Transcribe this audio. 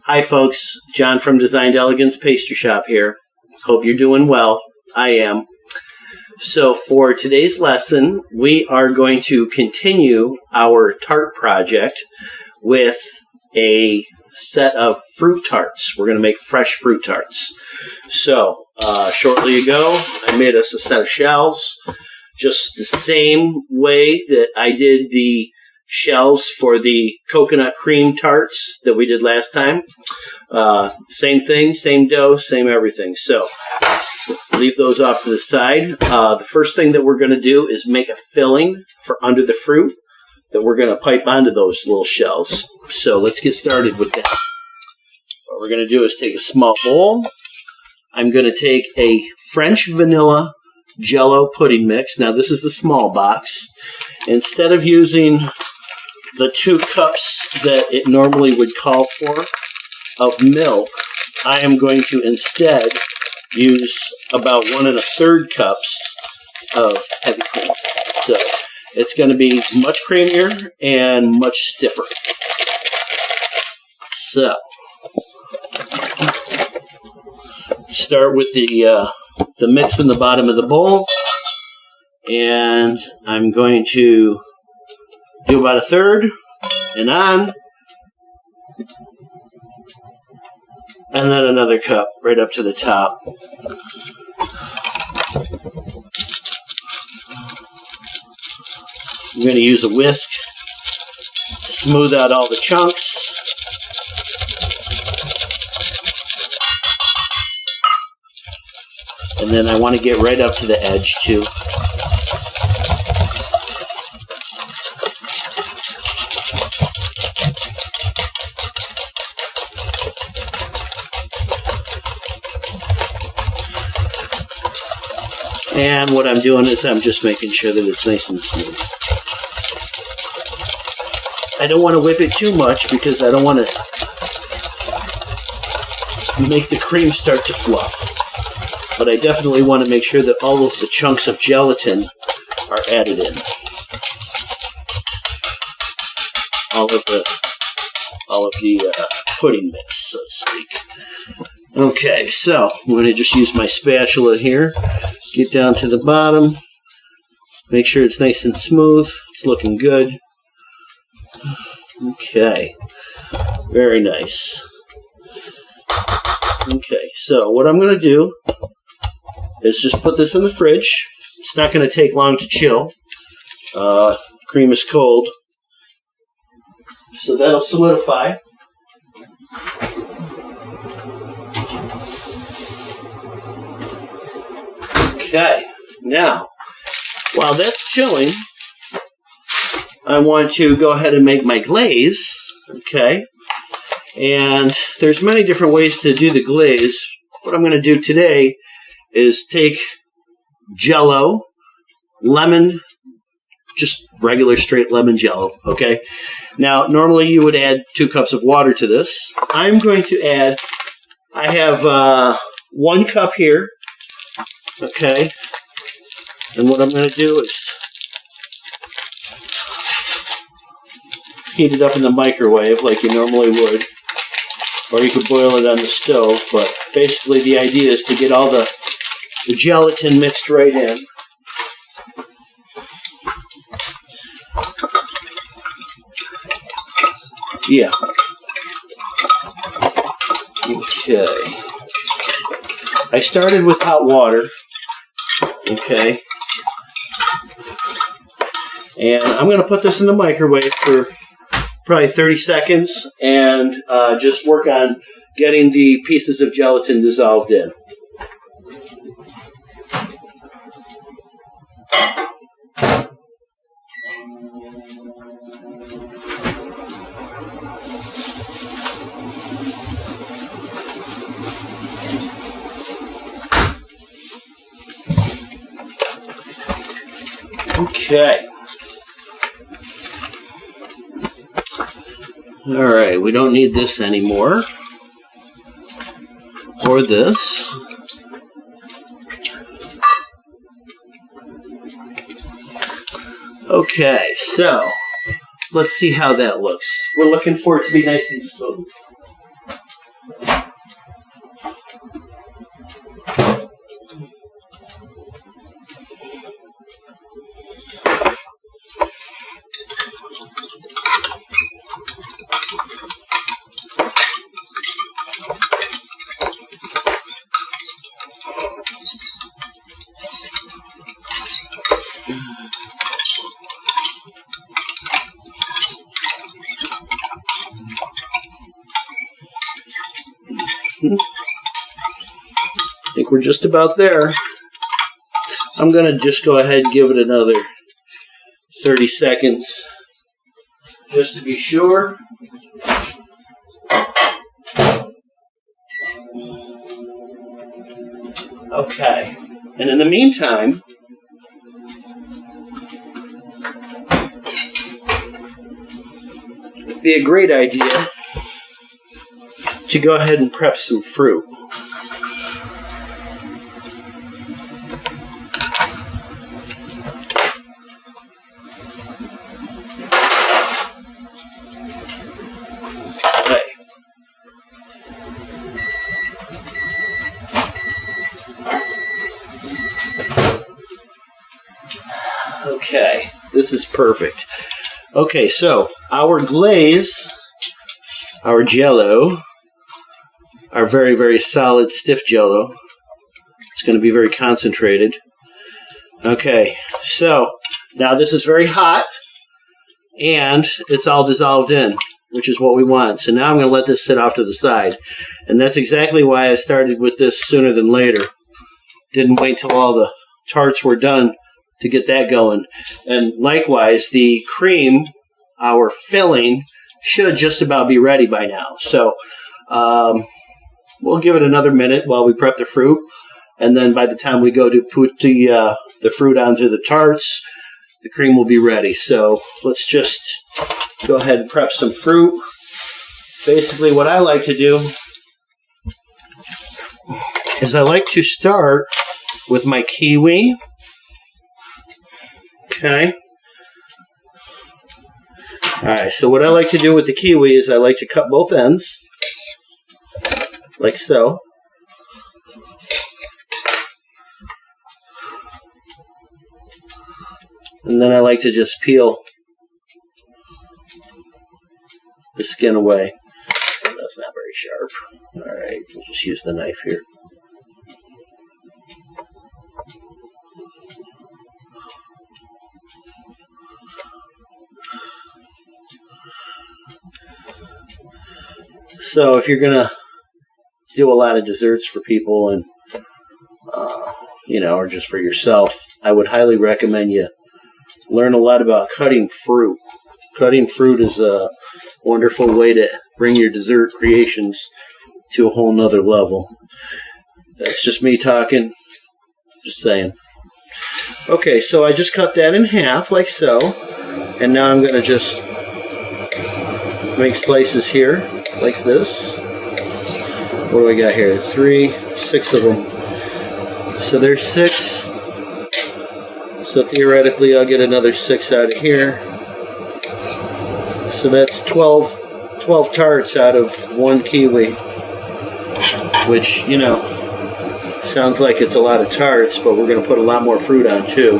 Hi folks, John from Designed Elegance Pastry Shop here. Hope you're doing well. I am. So for today's lesson, we are going to continue our tart project with a set of fruit tarts. We're going to make fresh fruit tarts. So shortly ago, I made us a set of shells, just the same way that I did the shells for the coconut cream tarts that we did last time. Same thing, same dough, same everything. So leave those off to the side. The first thing that we're going to do is make a filling for under the fruit that we're going to pipe onto those little shells. So let's get started with that. What we're going to do is take a small bowl. I'm going to take a French vanilla Jell-O pudding mix. Now this is the small box. Instead of using the 2 cups that it normally would call for of milk, I am going to instead use about 1 1/3 cups of heavy cream. So it's going to be much creamier and much stiffer. So start with the mix in the bottom of the bowl, and I'm going to do about 1/3 and on, and then another cup right up to the top. I'm going to use a whisk to smooth out all the chunks. And then I want to get right up to the edge too. And what I'm doing is I'm just making sure that it's nice and smooth. I don't want to whip it too much because I don't want to make the cream start to fluff. But I definitely want to make sure that all of the chunks of gelatin are added in. All of the pudding mix, so to speak. Okay, so I'm going to just use my spatula here. Get down to the bottom. Make sure it's nice and smooth. It's looking good. Okay. Very nice. Okay, so what I'm going to do is just put this in the fridge. It's not going to take long to chill. Cream is cold. So that'll solidify. Okay, now, while that's chilling, I want to go ahead and make my glaze, okay? And there's many different ways to do the glaze. What I'm going to do today is take Jell-O, lemon, just regular straight lemon Jell-O, okay? Now, normally you would add 2 cups of water to this. I'm going to add, I have 1 cup here. Okay, and what I'm going to do is heat it up in the microwave like you normally would, or you could boil it on the stove, but basically the idea is to get all the gelatin mixed right in. Yeah. Okay. I started with hot water. Okay. And I'm going to put this in the microwave for probably 30 seconds and just work on getting the pieces of gelatin dissolved in. Okay. All right, we don't need this anymore. Or this. Okay, so let's see how that looks. We're looking for it to be nice and smooth. I think we're just about there. I'm going to just go ahead and give it another 30 seconds just to be sure. Okay. And in the meantime, it'd be a great idea to go ahead and prep some fruit. Okay, this is perfect. Okay, so our glaze, our Jell-O, our very, very solid, stiff Jell-O, it's going to be very concentrated. Okay, so now this is very hot, and it's all dissolved in, which is what we want. So now I'm going to let this sit off to the side. And that's exactly why I started with this sooner than later. Didn't wait till all the tarts were done to get that going. And likewise, the cream, our filling, should just about be ready by now. So we'll give it another minute while we prep the fruit. And then by the time we go to put the fruit onto the tarts, the cream will be ready. So let's just go ahead and prep some fruit. Basically, what I like to do is I like to start with my kiwi. Okay. All right, so what I like to do with the kiwi is I like to cut both ends, like so. And then I like to just peel the skin away. That's not very sharp. All right, we'll just use the knife here. So if you're going to do a lot of desserts for people and, or just for yourself, I would highly recommend you learn a lot about cutting fruit. Cutting fruit is a wonderful way to bring your dessert creations to a whole nother level. That's just me talking. Just saying. Okay, so I just cut that in half like so. And now I'm going to just make slices here like this. What do we got here? 6 of them. So there's 6. So theoretically I'll get another 6 out of here. So that's 12 tarts out of 1 kiwi. Which, sounds like it's a lot of tarts, but we're going to put a lot more fruit on too.